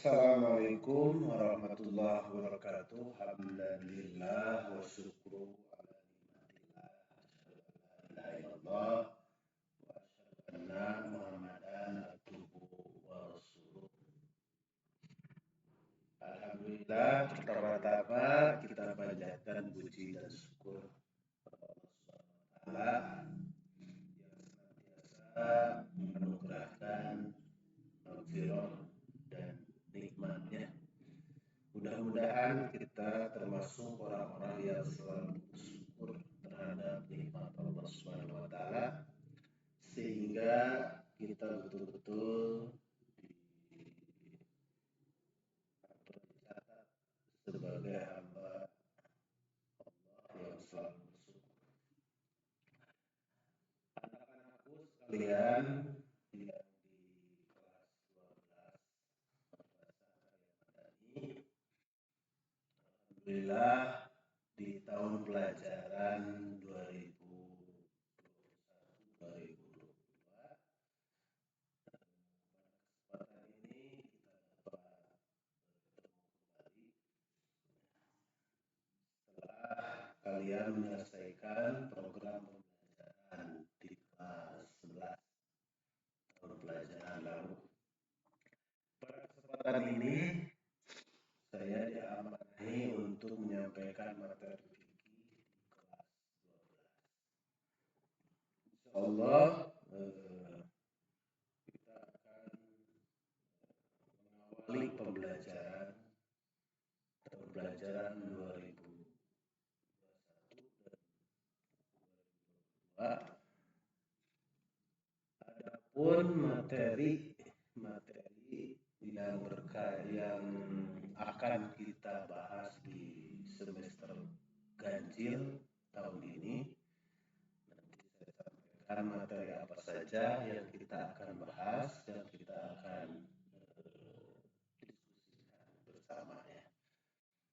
Assalamualaikum warahmatullahi wabarakatuh. Alhamdulillah wa syukru ala nikmatillah. Asyhadu an la ilaha illallah wa asyhadu anna Muhammadan abduhu wa rasuluh. Alhamdulillah, pertama-tama kita panjatkan puji dan syukur kepada Allah Subhanahu wa taala yang senantiasa menganugerahkan maghfirah dan nikmatnya. Mudah-mudahan kita termasuk orang-orang yang selalu bersyukur terhadap nikmat Allah Subhanahu wa taala sehingga kita betul-betul tercatat sebagai hamba Allah yang selalu bersyukur. Anak-anakku sekalian yang di kelas 12 Madrasah Karya Madani, alhamdulillah di tahun pelajaran 2021-2022 pada kesempatan ini kita dapat bertemu kembali setelah kalian menyelesaikan program pembelajaran di kelas 11 tahun pelajaran lalu. Pada kesempatan ini saya diamanahi untuk menyampaikan materi fikih di kelas 12. Insyaallah kita akan mengawali pembelajaran tahun pelajaran 2021 dan 2022. Adapun materi yang akan kita bahas di semester ganjil tahun ini, nanti saya sampaikan materi apa saja yang kita akan bahas dan kita akan diskusikan bersama ya.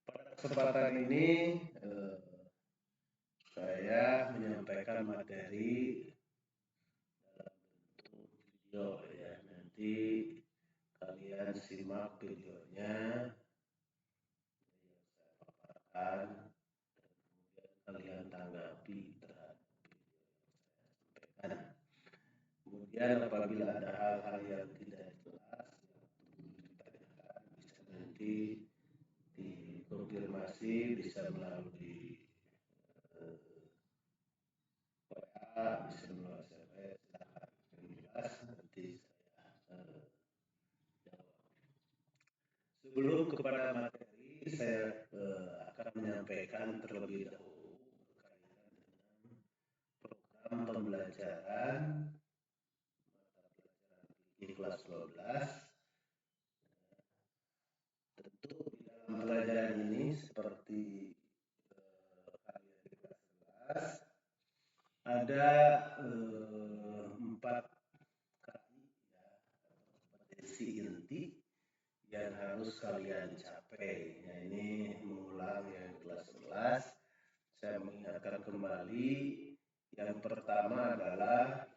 Pada kesempatan ini saya menyampaikan materi dalam bentuk video ya. Nanti kalian simak videonya yang saya paparkan dan kemudian kalian tanggapi terhadap video yang saya sampaikan. Kemudian apabila ada hal-hal yang tidak jelas yang perlu ditanyakan bisa nanti dikonfirmasi, bisa melalui WA, bisa melalui SMS, silahkan yang jelas nanti saya jawab. Sebelum kepada materi, saya akan menyampaikan terlebih dahulu berkaitan dengan program pembelajaran mata pelajaran di kelas 12. Tentu di dalam pelajaran ini seperti kalian di kelas 11 ada 4 KI ya, atau kompetensi inti yang harus kalian capai. Nah, ini mengulang yang kelas 11. Saya mengingatkan kembali yang pertama adalah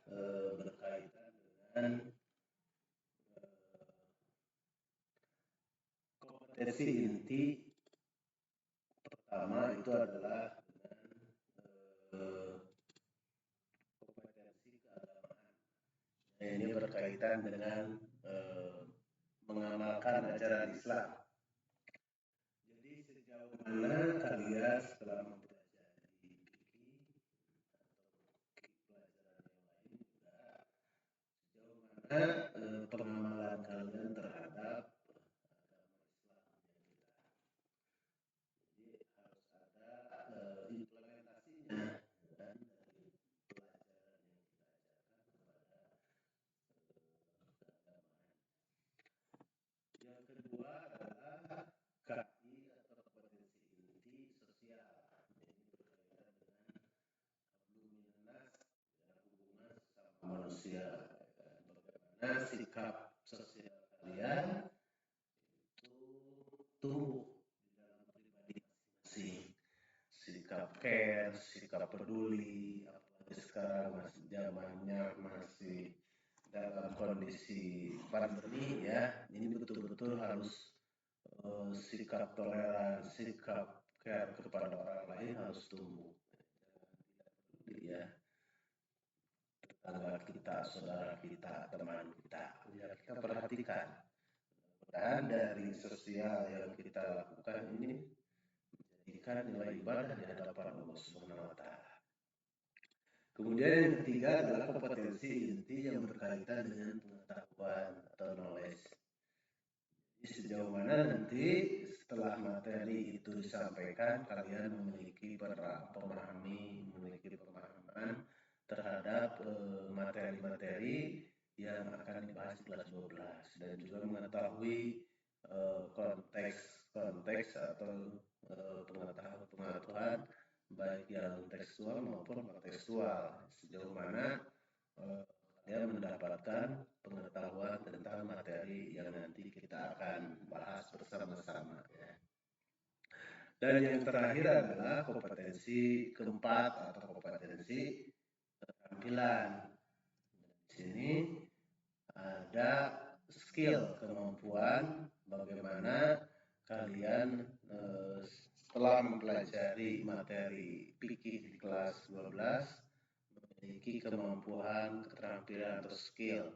berkaitan dengan kompetensi inti pertama itu adalah dengan kompetensi keagamaan. Nah, ini berkaitan dengan mengamalkan ajaran Islam. Jadi sejauh mana kalian setelah mempelajari fikih atau pelajaran yang lain juga, sejauh mana pengamalan kalian terhadap agama Islam yang kita. Jadi harus ada implementasinya dan dari pelajaran yang kita ajarkan kepada keagamaan. Yang kedua adalah KI atau kompetensi inti sosial. Ini berkaitan dengan habluminannas, ya, hubungan sesama manusia. Bagaimana sikap sosial kalian itu tumbuh di dalam pribadi masing-masing. Sikap care, sikap peduli, apalagi sekarang masih zamannya masih dalam kondisi pandemi ya, ini betul-betul harus sikap toleransi, sikap care kepada orang lain harus tumbuh. Ya, tetangga kita, saudara kita, teman kita, ya kita perhatikan. Dan dari sosial yang kita lakukan ini menjadikan nilai ibadah di hadapan Allah Subhanahu wa Ta'ala. Kemudian yang ketiga adalah kompetensi inti yang berkaitan dengan pengetahuan atau knowledge. Jadi sejauh mana nanti setelah materi itu disampaikan, kalian memiliki pemahaman terhadap materi-materi yang akan dibahas di kelas 12 dan juga mengetahui konteks atau pengetahuan baik yang tekstual maupun kontekstual, sejauh mana dia mendapatkan pengetahuan tentang materi yang nanti kita akan bahas bersama-sama ya. Dan yang terakhir adalah kompetensi keempat atau kompetensi keterampilan. Di sini ada skill, kemampuan bagaimana kalian setelah mempelajari materi fikih di kelas 12 memiliki kemampuan, keterampilan atau skill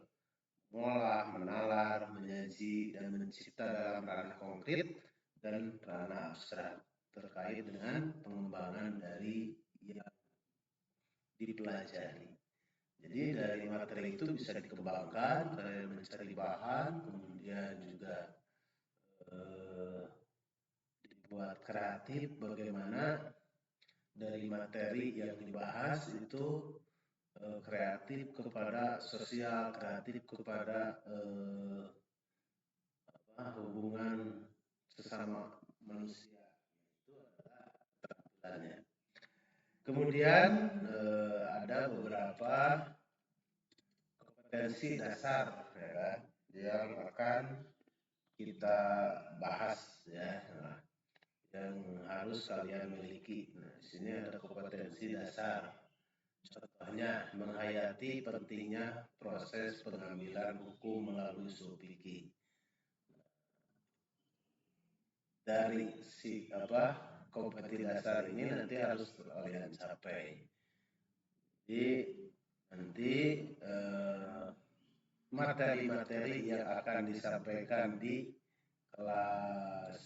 mengolah, menalar, menyaji, dan mencipta dalam ranah konkret dan ranah abstrak terkait dengan pengembangan dari yang dipelajari. Jadi dari materi itu bisa dikembangkan, kalian mencari bahan, kemudian juga dibuat kreatif bagaimana dari materi yang dibahas itu kreatif kepada sosial, kreatif kepada hubungan sesama manusia. Itu adalah keterampilannya. Kemudian ada beberapa kompetensi dasar ya kan, yang akan kita bahas ya, yang harus kalian miliki. Nah, di sini ada kompetensi dasar. Contohnya menghayati pentingnya proses pengambilan hukum melalui usul fikih. Dari kompetensi dasar ini nanti harus kalian capai. Jadi nanti materi-materi yang akan disampaikan di kelas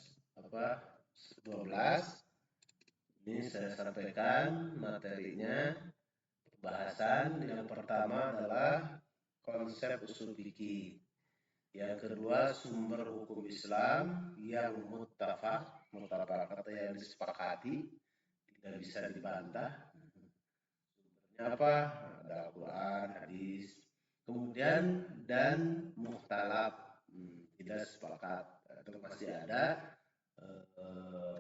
12 ini saya sampaikan materinya. Bahasan yang pertama adalah konsep usul fikih. Yang kedua sumber hukum Islam yang muttafaq atau yang disepakati, tidak bisa dibantah. Sumbernya apa? Ada Al-Quran, hadis. Kemudian dan mukhtalaf, tidak sepakat atau masih ada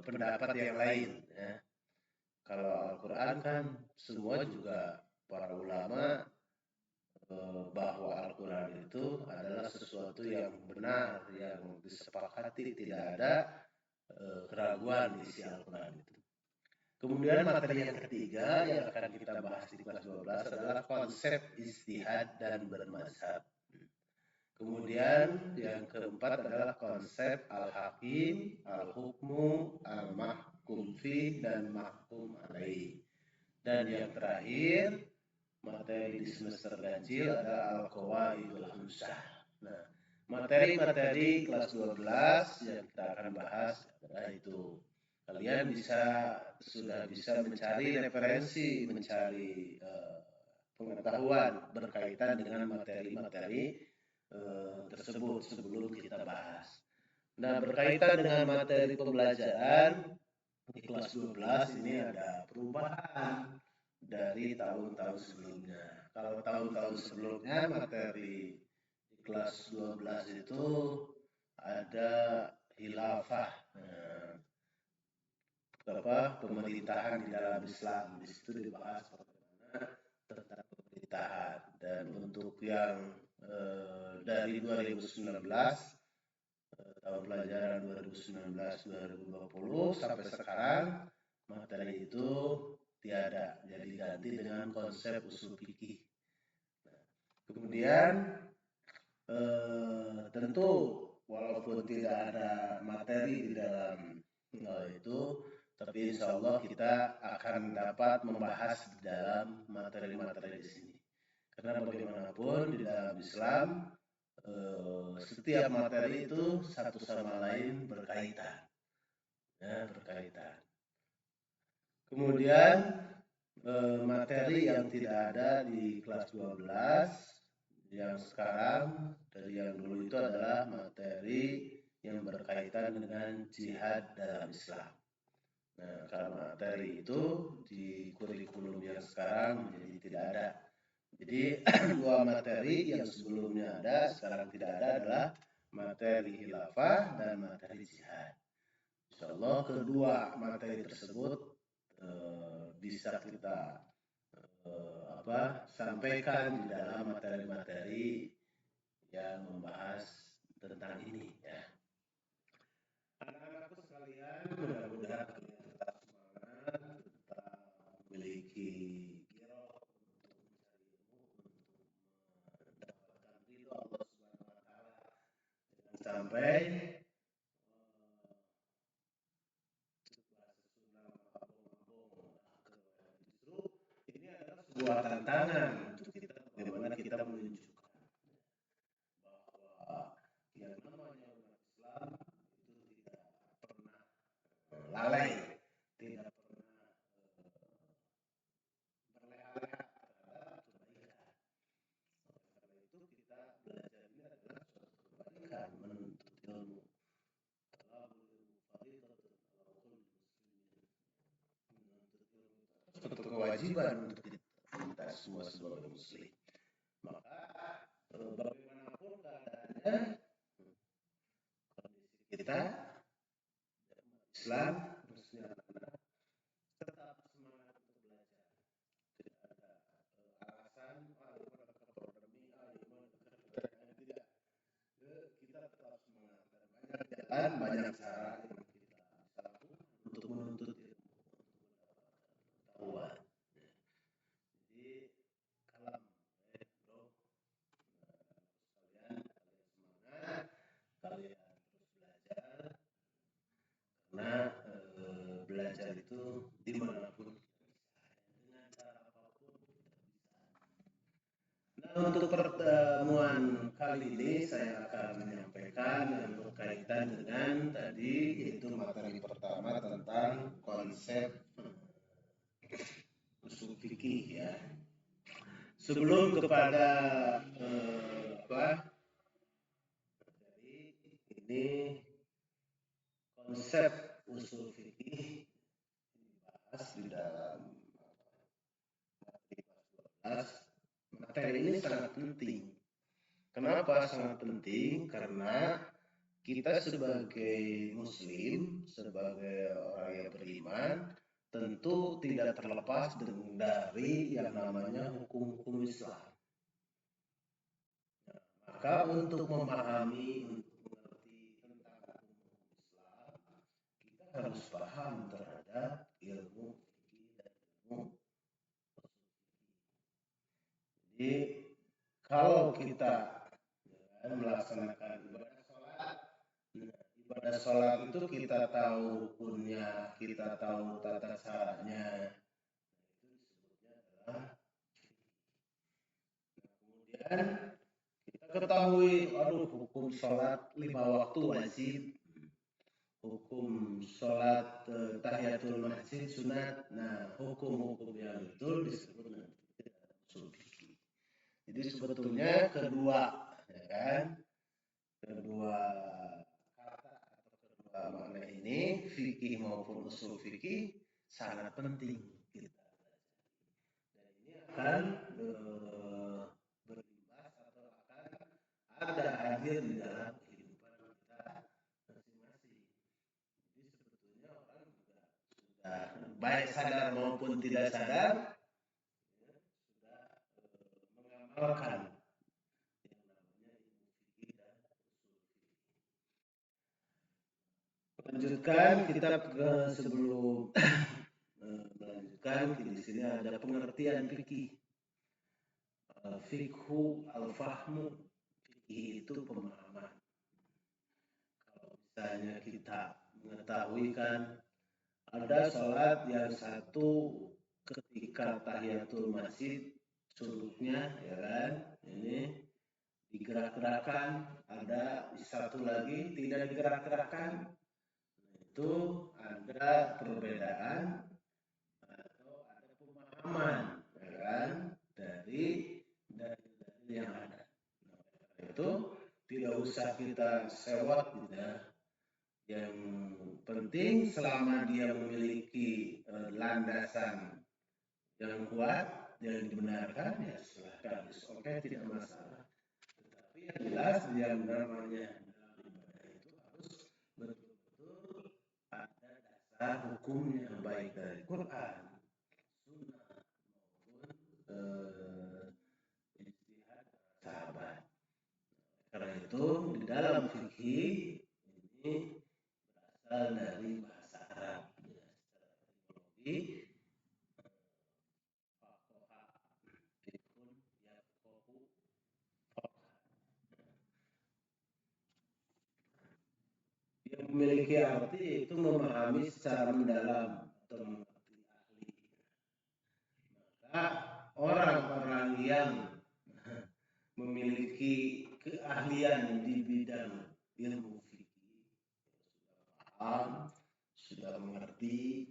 pendapat yang lain ya. Kalau Al-Quran kan semua juga para ulama bahwa Al-Quran itu adalah sesuatu yang benar, yang disepakati, tidak ada keraguan di isi Al-Quran itu. Kemudian materi yang ketiga yang akan kita bahas di kelas 12 adalah konsep ijtihad dan bermazhab. Kemudian yang keempat adalah konsep al-hakim, al-hukmu, al-mahkum fi, dan mahkum alaih. Dan yang terakhir materi di semester ganjil ada al-qawaidul khamsah. Nah, materi-materi kelas 12 yang kita akan bahas adalah itu. Kalian sudah bisa mencari referensi, mencari pengetahuan berkaitan dengan materi-materi tersebut sebelum kita bahas. Nah, berkaitan dengan materi pembelajaran di kelas 12 ini ada perubahan dari tahun-tahun sebelumnya. Kalau tahun-tahun sebelumnya materi di kelas 12 itu ada khilafah, pemerintahan di dalam Islam. Di situ dibahas bagaimana tentang pemerintahan. Dan untuk yang dari 2019 tahun pelajaran 2019-2020 sampai sekarang materi itu tiada, jadi ganti dengan konsep usul fikih. Kemudian tentu walaupun tidak ada materi di dalam itu, tapi insya Allah kita akan dapat membahas di dalam materi-materi di sini. Karena bagaimanapun di dalam Islam setiap materi itu satu sama lain berkaitan, ya, berkaitan. Kemudian materi yang tidak ada di kelas 12 yang sekarang dari yang dulu itu adalah materi yang berkaitan dengan jihad dalam Islam. Nah, karena materi itu di kurikulum yang sekarang menjadi tidak ada. Jadi dua materi yang sebelumnya ada, sekarang tidak ada adalah materi khilafah dan materi jihad. Insya Allah kedua materi tersebut bisa kita sampaikan di dalam materi-materi yang membahas tentang ini, ya. Anak-anakku sekalian, mudah-mudahan kalian tetap semangat, tetap memiliki giroh untuk mendapatkan ridho Allah Subhanahu wa taala. Jangan sampai justru ini adalah sebuah tantangan untuk kita bagaimana kita menunjukkan bahwa yang namanya umat Islam itu tidak pernah lalai, tidak pernah berleha-leha terhadap kebaikan. Karena itu kita belajar ini adalah suatu kebaikan, menuntut ilmu. Talabul ilmu fardhatun ala kulli muslimin. Menuntut ilmu itu suatu kewajiban untuk kita semua sebagai muslim. Maka bagaimanapun keadaannya, kondisi kita Islam khususnya anak-anak tetap semangat untuk belajar. Tidak ada alasan tidak. Kita tetap semangat dan banyak jalan, banyak cara yang kita bisa lakukan untuk menuntut ilmu, untuk mendapatkan pengetahuan. Jadi kalam, bro, kalian semangat, kalian terus belajar. Karena belajar itu dimanapun dengan cara apapun kita bisa. Nah, untuk pertemuan kali ini saya akan menyampaikan yang berkaitan dengan tadi, yaitu materi pertama tentang konsep usul fikih, ya. Sebelum kepada jadi ini konsep usul fikih dibahas di dalam materi kelas 12. Materi ini sangat penting. Kenapa sangat penting? Karena kita sebagai muslim, sebagai orang yang beriman, tentu tidak terlepas dari yang namanya hukum-hukum Islam. Nah, maka untuk memahami, untuk mengerti tentang hukum-hukum Islam, kita harus paham terhadap ilmu fikih dan ilmu usul fikih. Jadi kalau kita melaksanakan ibadah sholat itu kita tahu rukunnya, kita tahu tata caranya, itu disebutnya adalah kemudian kita ketahui, hukum sholat 5 waktu wajib, hukum sholat tahiyatul masjid sunat. Nah, hukum-hukum yang itu disebut nanti dalam usul fikih. Jadi sebetulnya kedua, ya kan, kedua kata atau kedua makna ini, fikih maupun usul fikih, sangat penting kita pelajari. Dan ini akan berimbas atau akan ada hadir di dalam kehidupan kita masing-masing. Jadi sebetulnya orang juga sudah baik sadar maupun tidak sadar, ya, sudah mengamalkan melanjutkan kita sebelum melanjutkan di sini ada pengertian fikih, fikhu al-fahmu, fikih itu pemahaman. Kalau misalnya kita mengetahui kan ada sholat yang satu ketika tahiyatul masjid suluknya ya kan ini digerak-gerakan, ada satu lagi tidak digerak-gerakan. Itu ada perbedaan atau ada pemahaman ya kan dari yang ada. Nah, itu tidak usah kita sewot gitu ya. Yang penting selama dia memiliki landasan yang kuat yang dibenarkan ya silahkan, oke tidak masalah. Tetapi yang jelas yang namanya dalam ibadah itu harus betul-betul ada dasar hukumnya baik dari Quran, Sunnah maupun ijtihad sahabat. Karena itu di dalam fikih ini berasal dari bahasa Arab. Ya, secara etimologi yang memiliki arti itu memahami secara mendalam atau mengerti ahli. Maka orang-orang yang memiliki keahlian di bidang ilmu fikih sudah paham, sudah mengerti,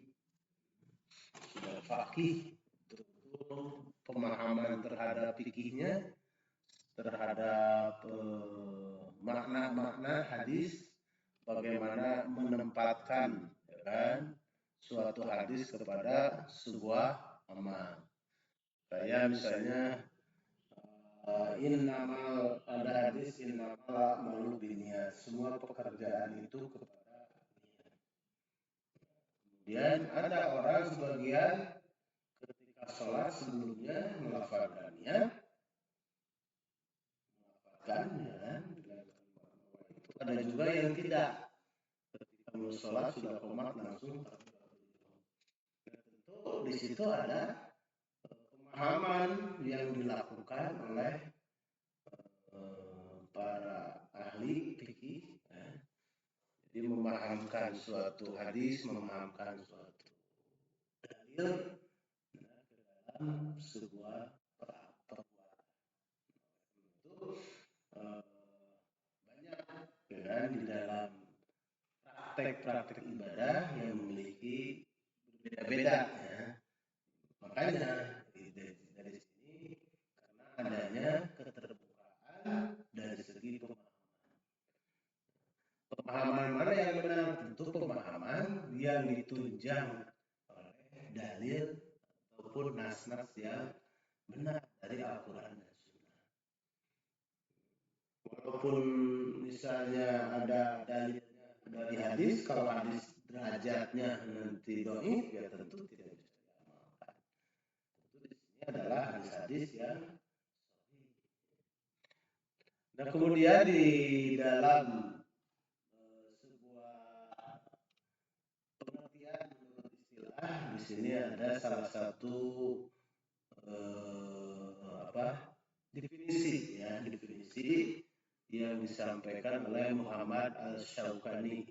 sudah fakih, betul pemahaman terhadap fikihnya, terhadap makna-makna hadis, bagaimana menempatkan ya kan, suatu hadis kepada sebuah amal. Kayak misalnya innamal ada hadis innamal malu biniat, semua pekerjaan itu kepada niat. Kemudian ada orang sebagian ketika sholat sebelumnya melafalkan niat, melafalkan ya kan, ada juga yang tidak ketika mau sholat sudah komat langsung. Tentu di situ ada pemahaman yang dilakukan oleh para ahli fikih, jadi memahamkan suatu hadis, memahamkan suatu dalil ke dalam sebuah perbuatan. Itu banyak ya, di dalam praktek-praktek ibadah yang memiliki berbeda-beda ya. Makanya dari sini karena adanya keterbukaan dari segi pemahaman mana yang benar, tentu pemahaman yang ditunjang oleh dalil ataupun nas-nas yang benar dari Al-Quran dan Sunnah. Walaupun misalnya ada dalilnya dari hadis, kalau hadis derajatnya nanti dhaif ya tentu tidak bisa diamalkan. Tentu di sini adalah hadis-hadis yang sahih. Nah kemudian di dalam di sini ada salah satu definisi ya, definisi yang disampaikan oleh Muhammad Al-Syaukani.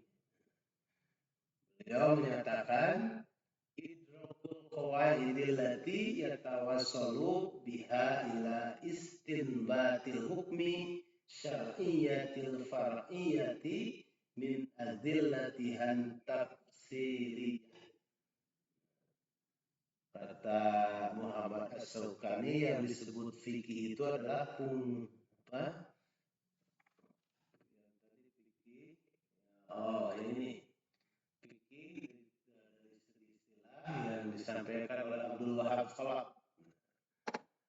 Beliau menyatakan idrakul qawaidil lati yatawassalu biha ila istinbatil hukmi syar'iyyatil far'iyyati min adillatihan tafsiriyah. Kata Muhammad As-Syaukani yang disebut fikih itu adalah ini fikih dari segi istilah yang disampaikan oleh Abdul Wahab Khalaf.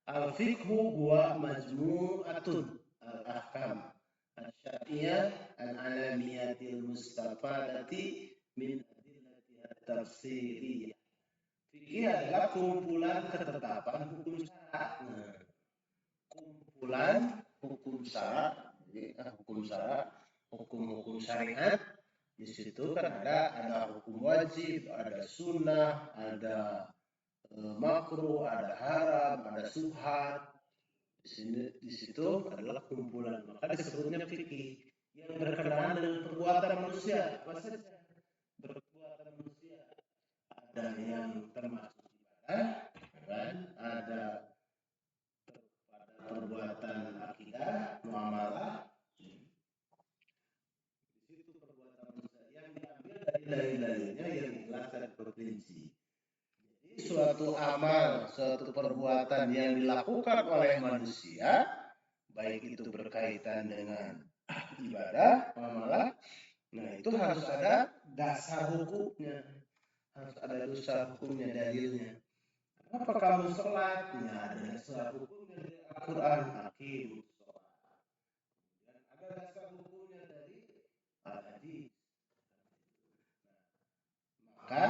Al-fiqhu huwa majmu'atun al-ahkam al-syar'iyyah al-alamiyatil mustafadati min adillatiha tafsiriyah. Fikih adalah kumpulan ketetapan hukum syarak. Kumpulan hukum syarak, hukum-hukum syariat. Di situ kan ada hukum wajib, ada sunnah, ada makruh, ada haram, ada subhat. Di situ adalah kumpulan, maka disebutnya fikih yang berkenaan dengan perbuatan manusia. Apa saja perbuatan manusia? Ada yang termasuk ibadah, kan? Ada perbuatan akidah, muamalah. Di situ perbuatan manusia yang diambil dari dalil-dalilnya yang jelas dan berprinsip. Suatu amal, suatu perbuatan yang dilakukan oleh manusia, baik itu berkaitan dengan ibadah, muamalah, nah itu harus ada dasar hukumnya, harus ada dasar hukumnya, dalilnya. Apa kamu sholat? Ya, ada dasar hukumnya dari Al-Quran, hakim sholat. Dan ada dasar hukumnya dari al-hadis. Maka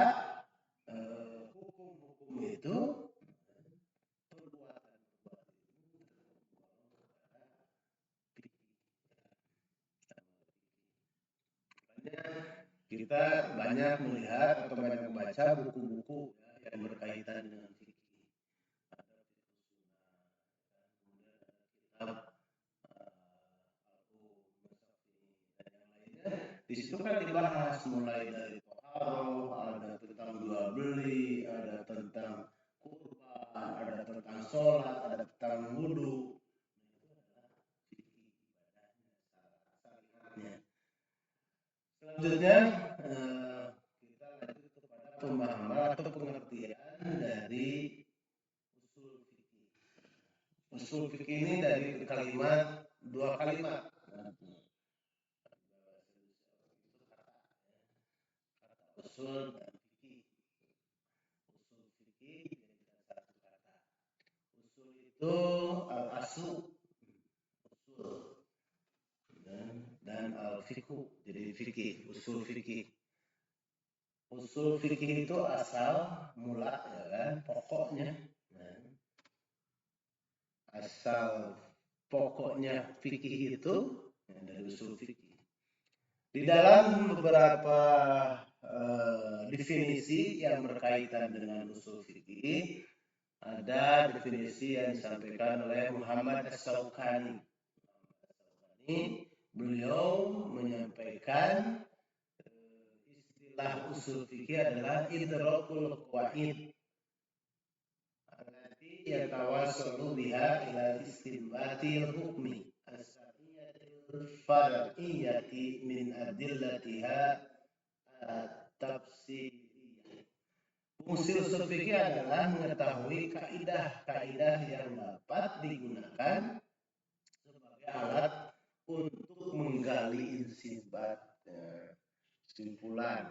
hukum-hukum itu kita banyak melihat atau banyak membaca buku-buku yang berkaitan dengan fikih. Di situ kan dibahas mulai dari toharoh, ada tentang jual beli, ada tentang kurban, ada tentang sholat, ada tentang wudhu. Selanjutnya kita lanjut kepada pemahaman atau pengertian dari usul fikih. Usul fikih ini dari kalimat, dua kalimat. Usul dan fikih. Usul fikih jadi satu kata. Usul itu al-aslu, usul, dan al-fiqhu jadi fikih, usul fikih. Usul fikih itu asal mula, ya kan, pokoknya. Asal pokoknya fikih itu dari usul fikih. Di dalam beberapa definisi yang berkaitan dengan usul fikih, ada definisi yang disampaikan oleh Muhammad As-Sawqani. Beliau menyampaikan istilah usul fikih adalah idrakul qawaid allati yatawassalu biha ila istinbatil hukmi as-sariyatil far'iyyati min adillatiha at-tafsiriyah. Fungsi usul fikih adalah mengetahui kaidah-kaidah yang dapat digunakan sebagai alat untuk menggali istinbat, kesimpulan,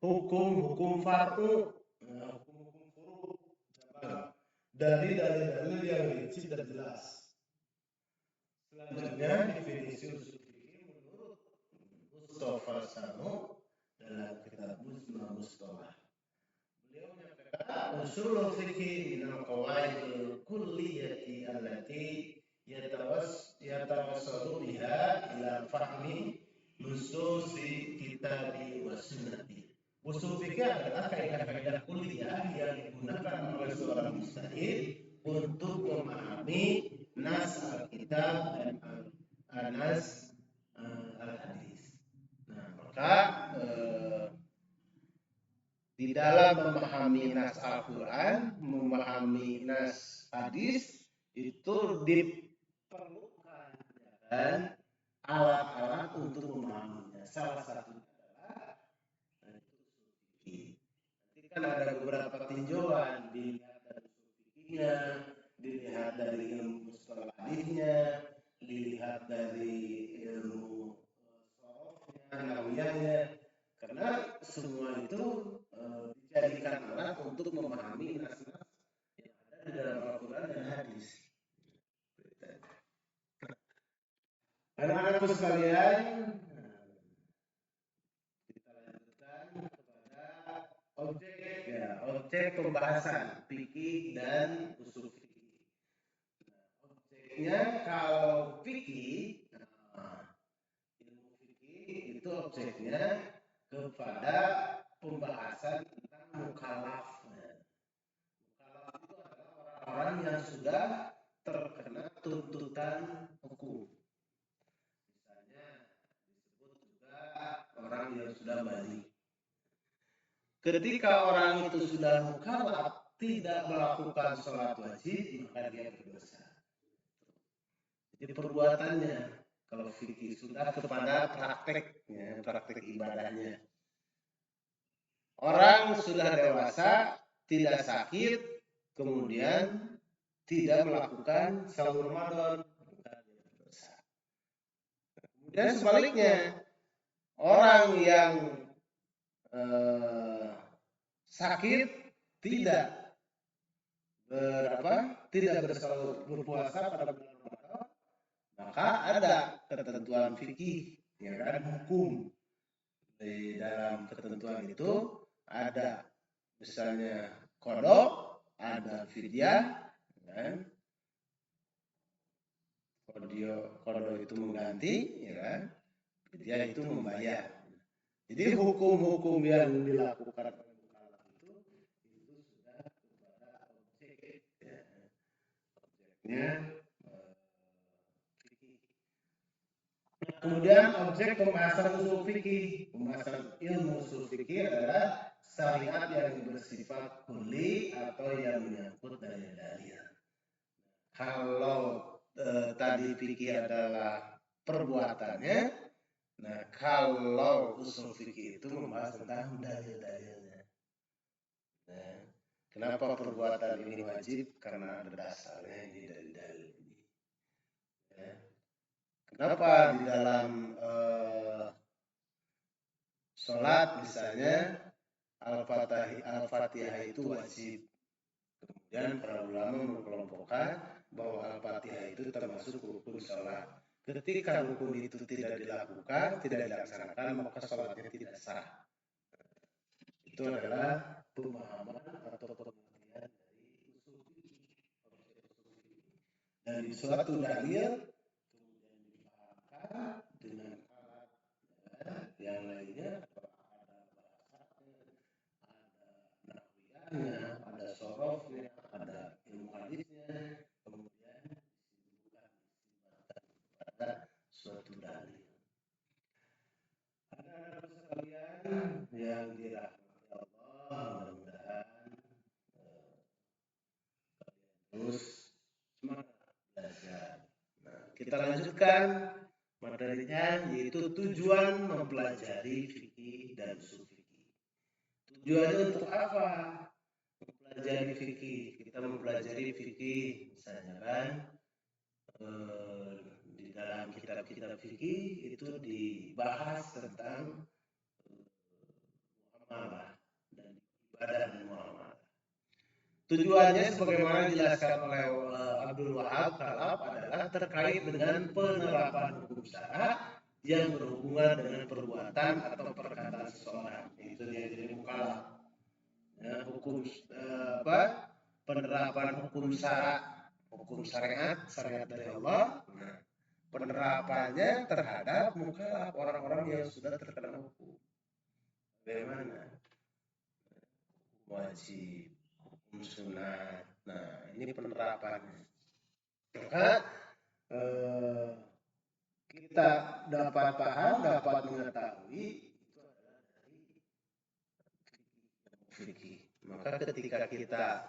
hukum-hukum far'u, hukum-hukum furu' dari dalil-dalil yang rinci dan jelas. Selanjutnya definisi usul fikih menurut Mustafa Sanu dalam kitab Musnah Mustalah. Beliau menyatakan usul fikih minal qawaidil kulliyati allati yatawassalu biha ila fahmi nususi kitabi wa sunnati. Usul fikih adalah kaidah-kaidah kuliah yang digunakan oleh seorang mujtahid untuk memahami nas Alkitab dan nas al-hadis. Nah, maka di dalam memahami nas Al-Quran, memahami nas hadis itu diperlukan dan alat-alat untuk memahaminya. Salah satunya adalah nanti kan ada beberapa tinjauan, dilihat dari fikihnya, dilihat dari ilmu mustalah hadisnya, dilihat dari ilmu sorofnya, nawiyahnya, karena semua itu dijadikan alat untuk memahami nas-nas yang ada di dalam Al-Quran dan hadis. Anak-anakku sekalian, kita lanjutkan kepada objek pembahasan fikih dan usul fikih. Objeknya kalau fikih, ilmu fikih itu objeknya kepada pembahasan tentang mukallaf. Mukallaf itu adalah orang-orang yang sudah terkena tuntutan hukum. Misalnya disebut juga orang yang sudah balik. Ketika orang itu sudah mukallaf tidak melakukan sholat wajib, maka dia berdosa. Jadi perbuatannya, kalau fikih sudah kepada prakteknya, praktek ibadahnya. Orang sudah dewasa, tidak sakit, kemudian tidak melakukan sahur Ramadan. Kemudian sebaliknya, orang yang sakit tidak berpuasa pada bulan Ramadan, maka ada ketentuan fikih, ya kan, hukum. Di dalam ketentuan itu ada misalnya qada, ada fidyah, kan? Qada itu mengganti, ya kan? Fidyah itu membayar. Jadi hukum-hukum yang dilakukan oleh mukallaf itu sudah kepada objek, ya. Objeknya fikih. Kemudian objek pembahasan usul fikih, pembahasan ilmu usul fikih adalah syariat yang bersifat kulli atau yang menyangkut dalil-dalil. Kalau tadi fikih adalah perbuatannya, nah kalau usul fikih itu membahas tentang dalil-dalilnya. Nah, kenapa perbuatan ini wajib? Karena ada dasarnya ini dari dalil ini. Ya. Kenapa di dalam sholat misalnya Al-Fatihah itu wajib? Kemudian para ulama mengelompokkan bahwa Al-Fatihah itu termasuk rukun sholat. Ketika rukun itu tidak dilakukan, tidak dilaksanakan, maka sholatnya tidak sah. Itu adalah pemahaman atau pengertian dari usul fikih. Dari suatu dalil kemudian dipahamkan dengan alat yang lainnya, ada sorofnya, ada ilmu hadisnya, kemudian disimpulkan pada suatu dalil. Ada sekalian yang dirahmati Allah, mudah-mudahan terus semangat belajar. Nah, kita lanjutkan materinya, yaitu tujuan mempelajari fikih dan usul fikih. Tujuannya untuk apa? Mempelajari fikih, kita mempelajari fikih misalnya kan di dalam kitab-kitab fikih itu dibahas tentang muamalah dan ibadah dan muamalah. Tujuannya sebagaimana dijelaskan oleh Abdul Wahab Khalaf adalah terkait dengan penerapan hukum syara yang berhubungan dengan perbuatan atau perkataan seseorang. Itu dia jadi mukallaf. Ya, hukum penerapan hukum syara, hukum syariat dari Allah. Nah, penerapannya terhadap mukallaf, orang-orang yang sudah terkena hukum. Bagaimana? Wajib, hukum sunat. Nah, ini penerapannya. Maka kita dapat paham, dapat mengetahui itu adalah dari fikih. Maka ketika kita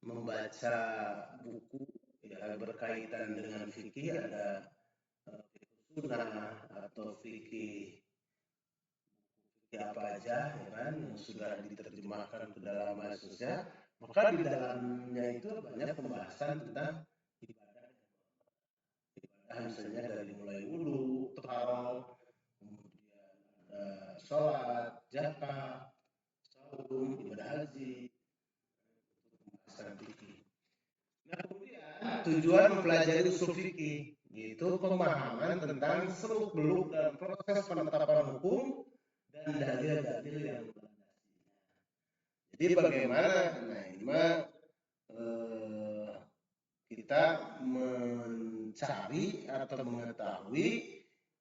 membaca buku ya berkaitan dengan fikih, ada sunnah atau fikih apa aja ya kan yang sudah diterjemahkan ke dalam bahasa Indonesia, maka di dalamnya itu banyak pembahasan tentang ibadah misalnya dari mulai wudu, taharah, kemudian ada sholat, zakat, saum, ibadah haji, pembahasan fikih. Nah, kemudian tujuan mempelajari usul fikih yaitu pemahaman tentang seluk-beluk dan proses penetapan hukum dan dalil-dalil yang melandasinya. Jadi bagaimana? Nah, ini mah kita mencari atau mengetahui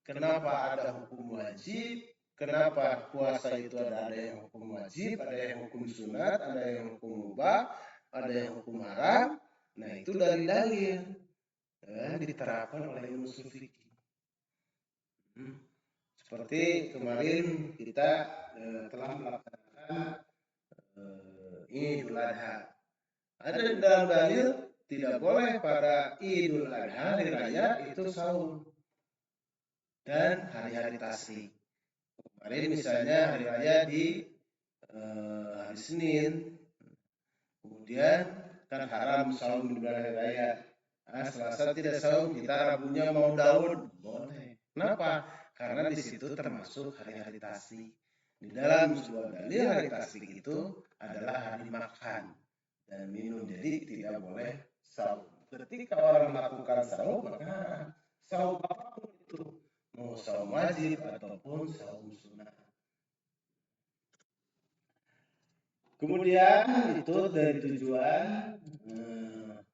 kenapa ada hukum wajib, kenapa puasa itu ada yang hukum wajib, ada yang hukum sunat, ada yang hukum mubah, ada yang hukum haram. Nah, itu dari dalil. diterapkan oleh ilmu fikih. Seperti kemarin kita telah melaksanakan Idul Adha. Ada di dalam dalil tidak boleh pada Idul Adha hari raya itu saum dan hari-hari tasrik. Kemarin misalnya hari raya di hari Senin, kemudian kan haram saum di bulan hari raya. Nah, Selasa tidak saum, kita Rabunya mau Daud, boleh. Kenapa? Karena di situ termasuk hari-hari tasrik. Di dalam sebuah dalil hari tasrik itu adalah hari makan dan minum, jadi tidak boleh saum. Ketika orang melakukan saum, maka saum apapun itu, mau saum wajib ataupun saum sunnah. Kemudian itu dari tujuan mempelajari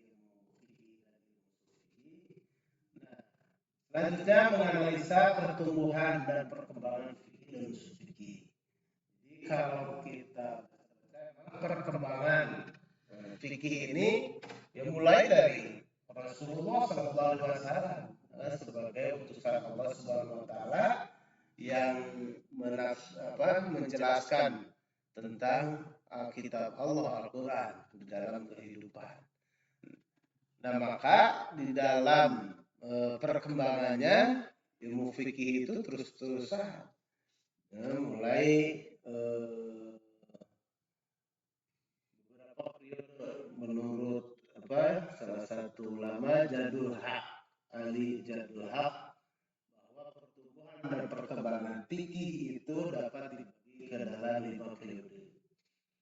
ilmu fikih dan ilmu fikih. Nah, selanjutnya menganalisa pertumbuhan dan perkembangan fikih dan usul fikih. Jadi kalau kita perkembangan fikih ini ya mulai dari Rasulullah SAW sebagai utusan Allah Subhanahu Wa Taala yang menjelaskan tentang kitab Allah Al-Quran di dalam kehidupan. Nah maka di dalam perkembangannya ilmu fikih itu terus-terusan mulai beberapa periode menurut salah satu ulama Jadul Haq, Ali Jadul Haq, bahwa pertumbuhan dan perkembangan fikih itu dapat dibagi ke dalam 5 periode.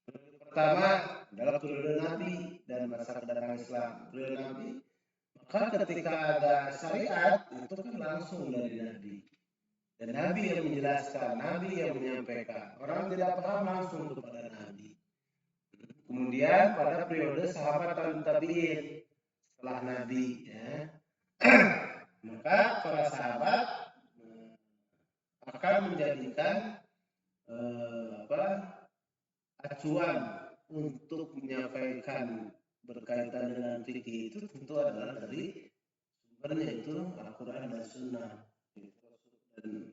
Periode pertama adalah periode Nabi dan masa kedatangan Islam. Periode Nabi, maka ketika ada syariat itu kan langsung dari Nabi. Dan Nabi yang menjelaskan, Nabi yang menyampaikan. Orang tidak paham langsung kepada Nabi. Kemudian pada periode sahabat tabi'in setelah Nabi, ya, maka para sahabat akan menjadikan acuan untuk menyampaikan berkaitan dengan fikih itu tentu adalah dari sumbernya itu Al-Quran dan Sunnah dan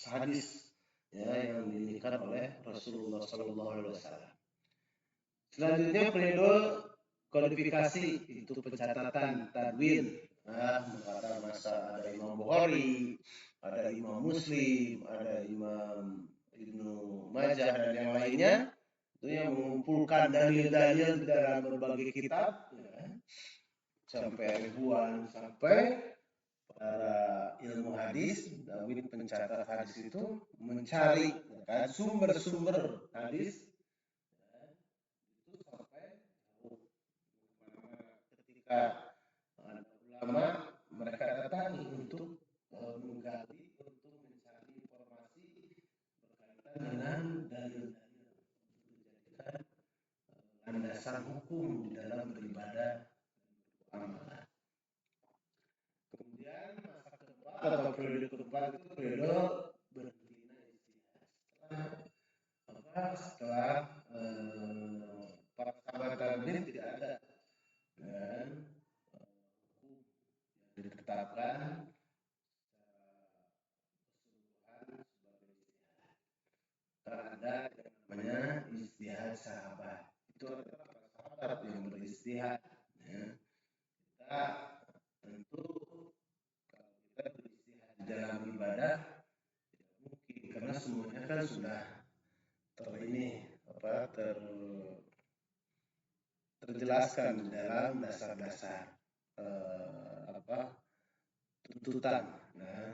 hadis ya yang dinukilkan oleh Rasulullah SAW. Selanjutnya periode kodifikasi itu pencatatan tadwin. Mengatakan masa ada Imam Bukhari, ada Imam Muslim, ada Imam Ibnu Majah dan yang lainnya itu yang mengumpulkan dalil-dalil dalam berbagai kitab ya, sampai ribuan, sampai para ilmu hadis dari pencatat hadis itu mencari ya kan, sumber-sumber hadis ya, itu sampai ketika ada ulama mereka datangi untuk menggali, untuk mencari informasi berkaitan dengan dalil-dalil menjadikan landasan hukum di dalam beribadah amalan. Kemudian masa keempat atau periode keempat itu periode berhentinya istihad. Setelah para sahabat tabi'in tidak ada dan hukum yang ditetapkan secara keseluruhan sebagai istihad. Ada yang namanya istihad sahabat. Itu adalah para sahabat yang beristihad. Ya. Kita tentu kalau kita beristihad di dalam ibadah tidak mungkin karena semuanya kan sudah terjelaskan di dalam dasar-dasar tuntutan,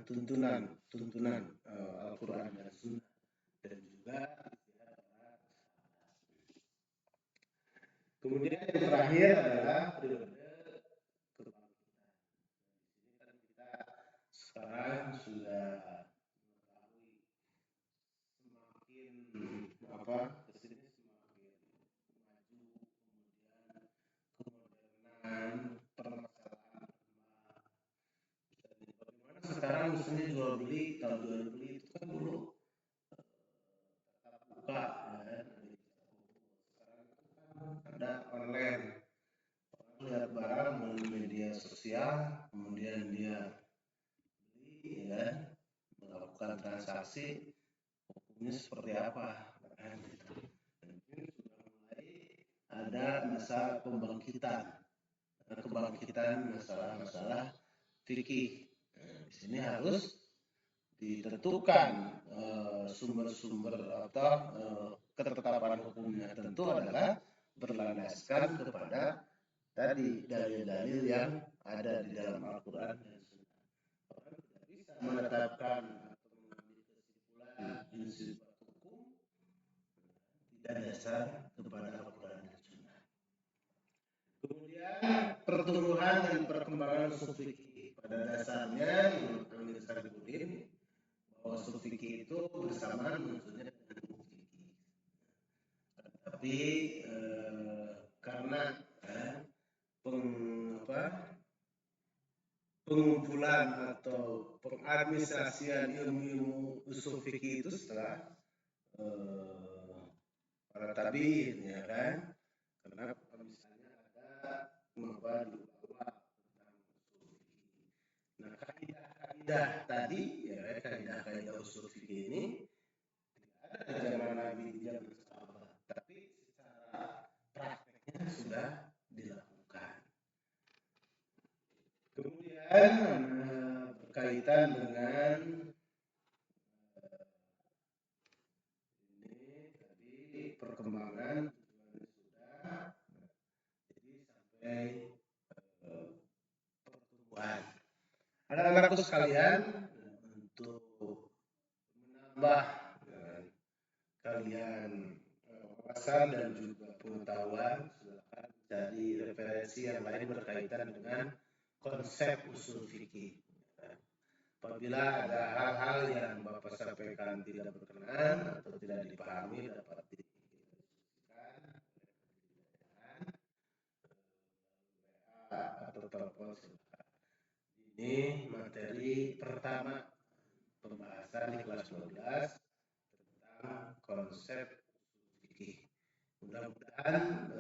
tuntunan Al-Quran dan Sunnah dan juga istihad para sahabat. Kemudian yang terakhir adalah periode kebangkitan. Di sini kan kita sekarang sudah mengetahui semakin kesini semakin maju, kemudian kemodernan, permasalahan bagaimana sekarang misalnya jual beli, kalau jual beli itu kan dulu tatap muka ya, sekarang itu kan ada online. media sosial, kemudian dia beli, ya kan, melakukan transaksi, hukumnya seperti apa, kan gitu. Dan ini sudah mulai ada masa kebangkitan masalah-masalah fikih. Di sini harus ditentukan sumber-sumber atau ketetapan hukumnya tentu adalah berlandaskan kepada tadi dalil-dalil yang ada di dalam Al-Quran dan Sunnah. Orang tidak bisa menetapkan atau mengambil kesimpulan in sifat hukum tidak dasar kepada Al-Quran dan Sunnah. Kemudian pertumbuhan dan perkembangan usul fikih pada dasarnya menurut Amir Sarifudin bahwa usul fikih itu bersamaan maksudnya dengan ilmu fikih. Tapi karena pengumpulan atau pengadministrasian ilmu-ilmu usul fikih itu setelah para tabi'in, ya kan? Karena misalnya ada di bawah tentang usul fikih. Nah, kaidah-kaidah tadi, ya kaidah-kaidah usul fikih ini tidak ada di zaman Nabi, di zaman sahabat, tapi secara prakteknya sudah dilakukan. Kemudian berkaitan dengan ini tadi perkembangan sudah jadi sampai pertumbuhan. Anak-anakku sekalian, untuk menambah kalian wawasan dan juga pengetahuan, silakan cari referensi yang lain berkaitan dengan konsep usul fikih. Apabila ada hal-hal yang Bapak sampaikan tidak berkenan atau tidak dipahami, dapat didiskusikan atau telepon. Ini materi pertama pembahasan di kelas 12 tentang konsep fikih. Mudah-mudahan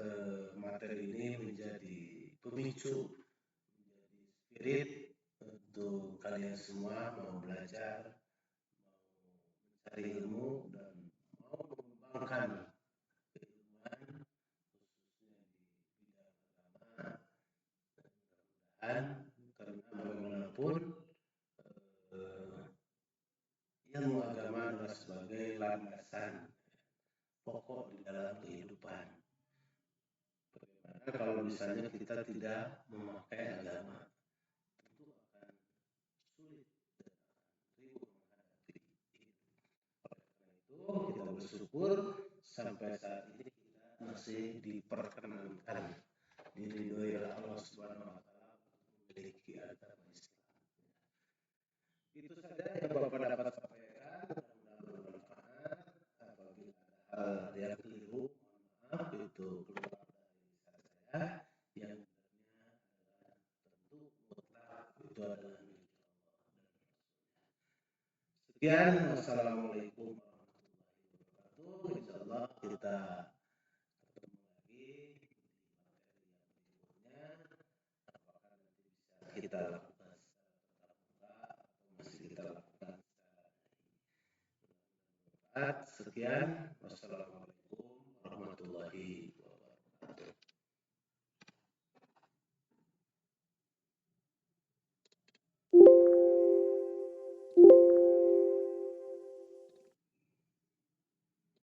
materi ini menjadi pemicu, menjadi spirit untuk kalian semua mau belajar, mau mencari ilmu, dan mau mengembangkan keilmuan khususnya di bidang agama. Dan karena bagaimanapun ilmu agama adalah sebagai landasan pokok di dalam kehidupan. Bagaimana kalau misalnya kita tidak memakai agama, tentu akan sulit dan akan ribut menghadapi hidup. Oleh karena itu, kita bersyukur sampai saat ini kita masih diperkenankan, diridhoi oleh Allah Subhanahu wa Ta'ala memiliki agama Islam. Itu saja yang Bapak dapat sampaikan, mudah-mudahan bermanfaat. Apabila ada hal yang keliru, mohon maaf, itu keluar dari lisan saya. Yang benarnya adalah tentu mutlak itu adalah milik Allah dan Rasulnya. Sekian, wassalamualaikum warahmatullahi wabarakatuh. Insyaallah kita ketemu lagi di materi yang berikutnya. Apakah nanti bisa kita lakukan secara tatap muka atau masih kita lakukan secara daring. Sekian, wassalamualaikum warahmatullahi